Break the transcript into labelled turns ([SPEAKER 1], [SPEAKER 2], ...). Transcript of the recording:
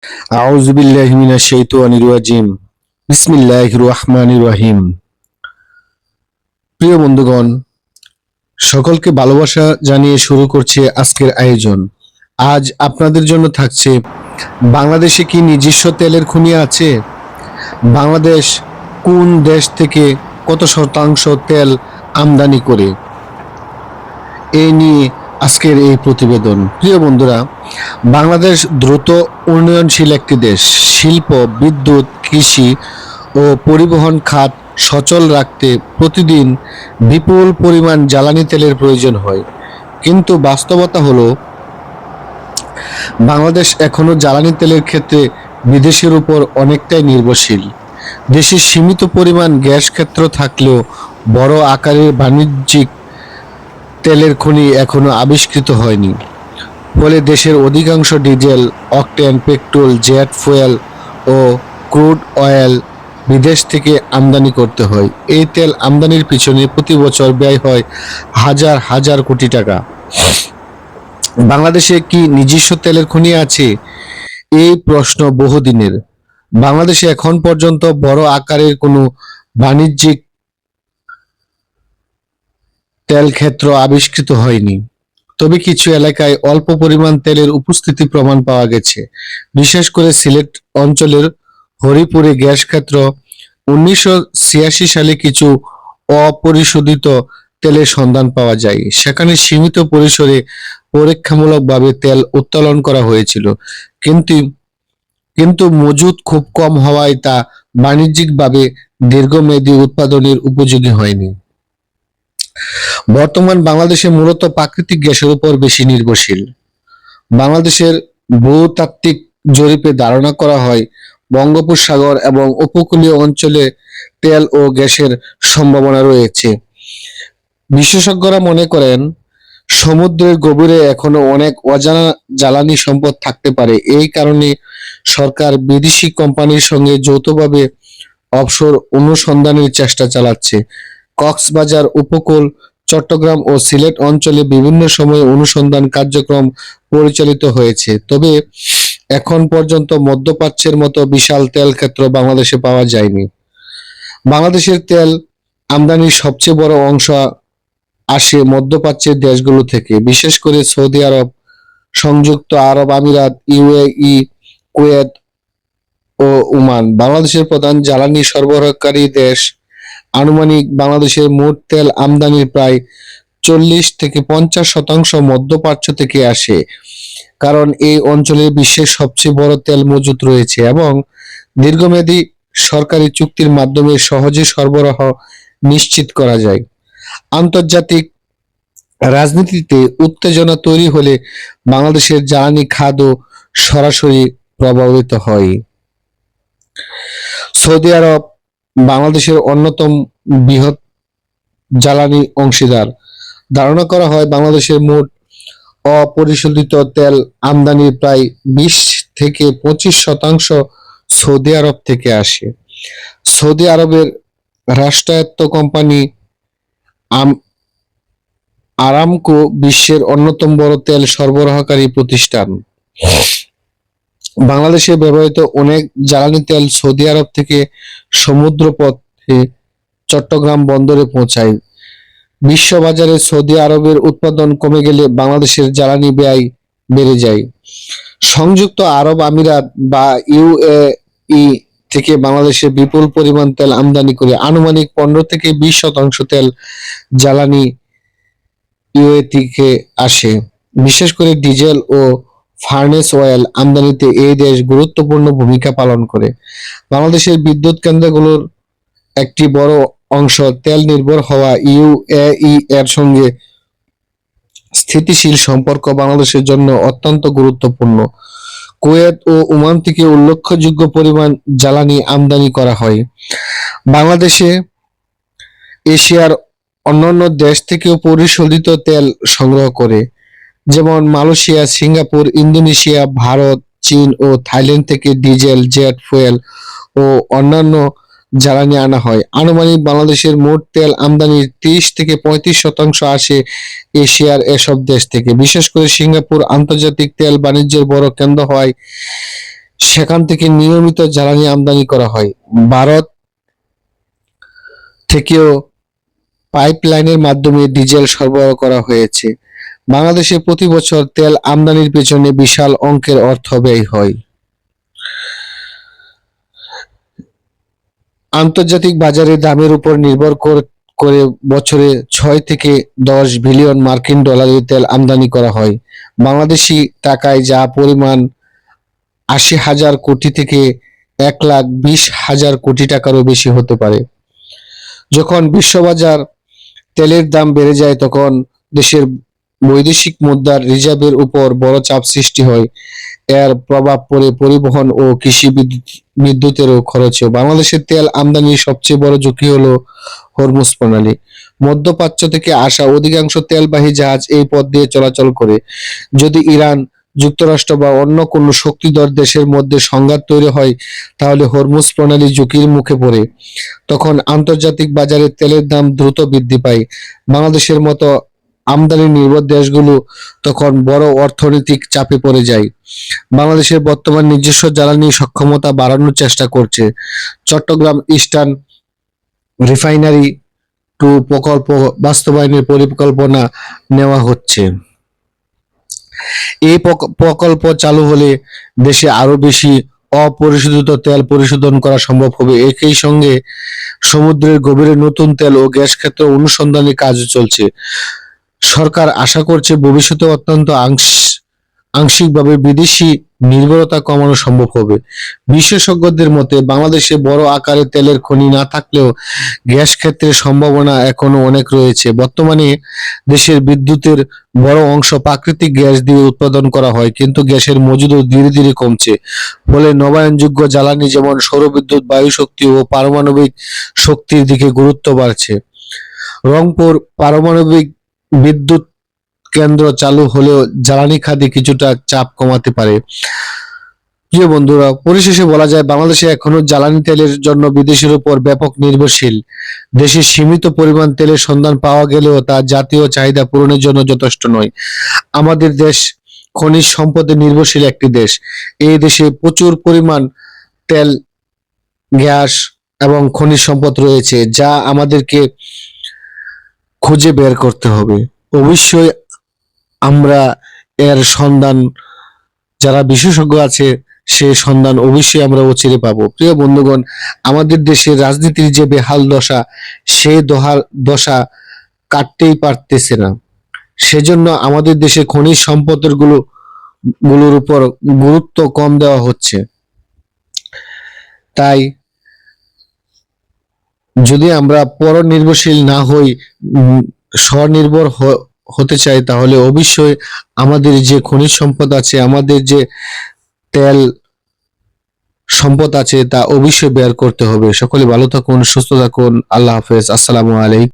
[SPEAKER 1] আউযু বিল্লাহি মিনাশ শাইতানির রাজিম। বিসমিল্লাহির রহমানির রহিম। প্রিয় বন্ধুগণ, সকলকে ভালোবাসা জানিয়ে শুরু করছে আজকের আয়োজন। আজ আপনাদের জন্য থাকছে, বাংলাদেশে কি নিজস্ব তেলের খনি আছে? বাংলাদেশ কোন দেশ থেকে কত শতাংশ তেল আমদানি করে? এই নিয়ে আজকের এই প্রতিবেদন। প্রিয় বন্ধুরা, বাংলাদেশ দ্রুত উন্নয়নশীল একটি দেশ। শিল্প, বিদ্যুৎ, কৃষি ও পরিবহন খাত সচল রাখতে প্রতিদিন বিপুল পরিমাণ জ্বালানি তেলের প্রয়োজন হয়। কিন্তু বাস্তবতা হলো, বাংলাদেশ এখনো জ্বালানি তেলের ক্ষেত্রে বিদেশের উপর অনেকটাই নির্ভরশীল। দেশে সীমিত পরিমাণ গ্যাস ক্ষেত্র থাকলেও বড় আকারের বাণিজ্যিক তেলের খনি এখনো আবিষ্কৃত হয়নি। ফলে দেশের অধিকাংশ diesel, octane, petrol, jet fuel ও ক্রুড অয়েল বিদেশ থেকে আমদানি করতে হয়। এই তেল আমদানির পিছনে প্রতি বছর ব্যয় হয় হাজার হাজার কোটি টাকা। বাংলাদেশে কি নিজস্ব তেলের খনি আছে? এই প্রশ্ন বহুদিনের। বাংলাদেশে এখন পর্যন্ত বড় আকারের কোনো বাণিজ্যিক তেল ক্ষেত্র আবিষ্কৃত হয়নি। তবে কিছু এলাকায় অল্প পরিমাণ তেলের উপস্থিতি প্রমাণ পাওয়া গেছে। বিশেষ করে সিলেট অঞ্চলের হরিপুরে গ্যাস ক্ষেত্র 1986 সালে কিছু অপরিশোধিত তেলের সন্ধান পাওয়া যায়। সেখানে সীমিত পরিসরে পরীক্ষামূলকভাবে তেল উত্তোলন করা হয়েছিল, কিন্তু কিন্তু মজুদ খুব কম হওয়ায় তা বাণিজ্যিকভাবে দীর্ঘমেয়াদী উৎপাদনের উপযোগী হয়নি। বর্তমান বাংলাদেশে মূলত প্রাকৃতিক গ্যাসের উপর বেশি নির্ভরশীল। বাংলাদেশের ভূতাত্ত্বিক জরিপে ধারণা করা হয়, বঙ্গোপসাগর এবং উপকূলীয় অঞ্চলে তেল ও গ্যাসের সম্ভাবনা রয়েছে। বিশেষজ্ঞরা মনে করেন, সমুদ্রের গভীরে এখনো অনেক অজানা জ্বালানি সম্পদ থাকতে পারে। এই কারণে সরকার বিদেশি কোম্পানির সঙ্গে যৌথভাবে অফশোর অনুসন্ধানের চেষ্টা চালাচ্ছে। কক্সবাজার উপকূল, চট্টগ্রাম ও সিলেট অঞ্চলে বিভিন্ন সময়ে অনুসন্ধান কার্যক্রম পরিচালিত হয়েছে। তবে এখন পর্যন্ত মধ্যপ্রাচ্যের মতো বিশাল তেল ক্ষেত্র বাংলাদেশে পাওয়া যায়নি। বাংলাদেশের তেল আমদানির সবচেয়ে বড় অংশ আসে মধ্যপ্রাচ্যের দেশগুলো থেকে, বিশেষ করে সৌদি আরব, সংযুক্ত আরব আমিরাত, ইউএই, কুয়েত ও ওমান। বাংলাদেশের প্রধান জ্বালানি সরবরাহকারী দেশ। আনুমানিক বাংলাদেশের মোট তেল আমদানির প্রায় 40 থেকে 50% মধ্যপ্রাচ্য থেকে আসে, কারণ এই অঞ্চলে বিশ্বের সবচেয়ে বড় তেল মজুত রয়েছে এবং দীর্ঘমেয়াদী সরকারি চুক্তির মাধ্যমে সহজে সরবরাহ নিশ্চিত করা যায়। আন্তর্জাতিক রাজনীতিতে উত্তেজনা তৈরি হলে বাংলাদেশের জ্বালানি খাতও সরাসরি প্রভাবিত হয়। সৌদি আরব বাংলাদেশের অন্যতম বৃহৎ জ্বালানি অংশীদার। ধারণা করা হয়, বাংলাদেশের মোট অপরিশোধিত তেল আমদানির প্রায় 20 থেকে 25% সৌদি আরব থেকে আসে। সৌদি আরবের রাষ্ট্রায়ত্ত কোম্পানি আরামকো বিশ্বের অন্যতম বড় তেল সরবরাহকারী প্রতিষ্ঠান। বাংলাদেশে ব্যবহৃত অনেক জ্বালানি তেল সৌদি আরব থেকে সমুদ্রপথে চট্টগ্রাম বন্দরে পৌঁছায়। বিশ্ববাজারে সৌদি আরবের উৎপাদন কমে গেলে বাংলাদেশের জ্বালানি ব্যয় বেড়ে যায়। সংযুক্ত আরব আমিরাত বা ইউএই থেকে বাংলাদেশে বিপুল পরিমাণ তেল আমদানি করে। আনুমানিক 15 থেকে 20% তেল জ্বালানি ইউএই থেকে আসে। বিশেষ করে ডিজেল ও ফার্নেস অয়েল আমদানিতে এই দেশ গুরুত্বপূর্ণ ভূমিকা পালন করে। বাংলাদেশের বিদ্যুৎ কেন্দ্রগুলোর একটি বড় অংশ তেল নির্ভর হওয়া ইউএই এর সঙ্গে স্থিতিশীল সম্পর্ক বাংলাদেশের জন্য অত্যন্ত গুরুত্বপূর্ণ। কুয়েত ও ওমান থেকে উল্লেখযোগ্য পরিমাণ জ্বালানি আমদানি করা হয়। বাংলাদেশে এশিয়ার অন্যান্য দেশ থেকেও পরিশোধিত তেল সংগ্রহ করে, যেমন মালয়েশিয়া, সিঙ্গাপুর, ইন্দোনেশিয়া, ভারত, চীন ও থাইল্যান্ড থেকে ডিজেল, জেট ফুয়েল ও অন্যান্য জ্বালানি আনা হয়। আনুমানিক বাংলাদেশের মোট তেল আমদানির 30 থেকে 35% আসে এশিয়ার এসব দেশ থেকে। বিশেষ করে সিঙ্গাপুর আন্তর্জাতিক তেল বাণিজ্যের বড় কেন্দ্র হওয়ায় সেখান থেকে নিয়মিত জ্বালানি আমদানি করা হয়। ভারত থেকেও পাইপলাইনের মাধ্যমে ডিজেল সরবরাহ করা হয়েছে। বাংলাদেশে প্রতি বছর তেল আমদানির পেছনে বিশাল অঙ্কের অর্থ ব্যয় হয়। আন্তর্জাতিক বাজারে দামের উপর নির্ভর করে বছরে 6 থেকে 10 বিলিয়ন মার্কিন ডলারের তেল আমদানি করা হয়। বাংলাদেশি টাকায় যা পরিমাণ 80,000 কোটি থেকে 1,20,000 কোটি টাকারও বেশি হতে পারে। যখন বিশ্ববাজার তেলের দাম বেড়ে যায় তখন দেশের বৈদেশিক মুদ্রার রিজার্ভের উপর বড় চাপ সৃষ্টি হয়। এর প্রভাব পড়ে পরিবহন ও কৃষি বিদ্যুতেরও খরচে। বাংলাদেশের তেল আমদানির সবচেয়ে বড় ঝুঁকি হলো হরমুজ প্রণালী। মধ্যপ্রাচ্য থেকে আসা অধিকাংশ তেলবাহী জাহাজ এই পথ দিয়ে চলাচল করে। যদি ইরান, যুক্তরাষ্ট্র বা অন্য কোনো শক্তিধর দেশের মধ্যে সংঘাত তৈরি হয় তাহলে হরমুজ প্রণালী ঝুঁকির মুখে পড়ে। তখন আন্তর্জাতিক বাজারে তেলের দাম দ্রুত বৃদ্ধি পায়। বাংলাদেশের মতো আমদানি নির্ভর দেশগুলো তখন বড় অর্থনৈতিক চাপে পড়ে যায়। বাংলাদেশের বর্তমান নিজস্ব জ্বালানি সক্ষমতা বাড়ানোর চেষ্টা করছে। চট্টগ্রাম ইস্টার্ন রিফাইনারি টু প্রকল্প বাস্তবায়নের পরিকল্পনা নেওয়া হচ্ছে। এই প্রকল্প চালু হলে দেশে আরো বেশি অপরিশোধিত তেল পরিশোধন করা সম্ভব হবে। একই সঙ্গে সমুদ্রের গভীরে নতুন তেল ও গ্যাস ক্ষেত্র অনুসন্ধানের কাজ চলছে। সরকার আশা করছে ভবিষ্যতে অত্যন্ত আংশিকভাবে বিদেশি নির্ভরতা কমানো সম্ভব হবে। বিশেষজ্ঞদের মতে বাংলাদেশে বড় আকারে তেলের খনি না থাকলেও গ্যাস ক্ষেত্রে সম্ভাবনা এখনো অনেক রয়েছে। বর্তমানে দেশের বিদ্যুতের বড় অংশ প্রাকৃতিক গ্যাস দিয়ে উৎপাদন করা হয়, কিন্তু গ্যাসের মজুদও ধীরে ধীরে কমছে। ফলে নবায়নযোগ্য জ্বালানি যেমন সৌরবিদ্যুৎ, বায়ু শক্তি ও পারমাণবিক শক্তির দিকে গুরুত্ব বাড়ছে। রংপুর পারমাণবিক বিদ্যুৎ কেন্দ্র চালু হলেও জ্বালানি খাতে কিছুটা চাপ কমাতে পারে। প্রিয় বন্ধুরা, পরিশেষে বলা যায় বাংলাদেশে এখনো জ্বালানি তেলের জন্য বিদেশের উপর ব্যাপক নির্ভরশীল। দেশে সীমিত পরিমাণ তেলের সন্ধান পাওয়া গেলেও তা জাতীয় চাহিদা পূরণের জন্য যথেষ্ট নয়। আমাদের দেশ খনিজ সম্পদে নির্ভরশীল একটি দেশ। এই দেশে প্রচুর পরিমাণ তেল, গ্যাস এবং খনিজ সম্পদ রয়েছে, যা আমাদেরকে খুঁজে বের করতে হবে। অবশ্যই আমরা এর সন্ধান, যারা বিশেষজ্ঞ আছে সেই সন্ধান অবশ্যই আমরা অচিরে পাবো। প্রিয় বন্ধুগণ, আমাদের দেশের রাজনীতির যে বেহাল দশা, সেই দশা কাটতেই পারতেছে না। সেজন্য আমাদের দেশে খনিজ সম্পদের গুলোর উপর গুরুত্ব কম দেওয়া হচ্ছে। তাই যদি আমরা পরনির্ভরশীল না হই, স্বনির্ভর হতে চাই, তাহলে অবশ্যই আমাদের যে খনিজ সম্পদ আছে, আমাদের যে তেল সম্পদ আছে, তা অবশ্যই বের করতে হবে। সকলে ভালো থাকুন, সুস্থ থাকুন। আল্লাহ হাফেজ। আসসালামু আলাইকুম।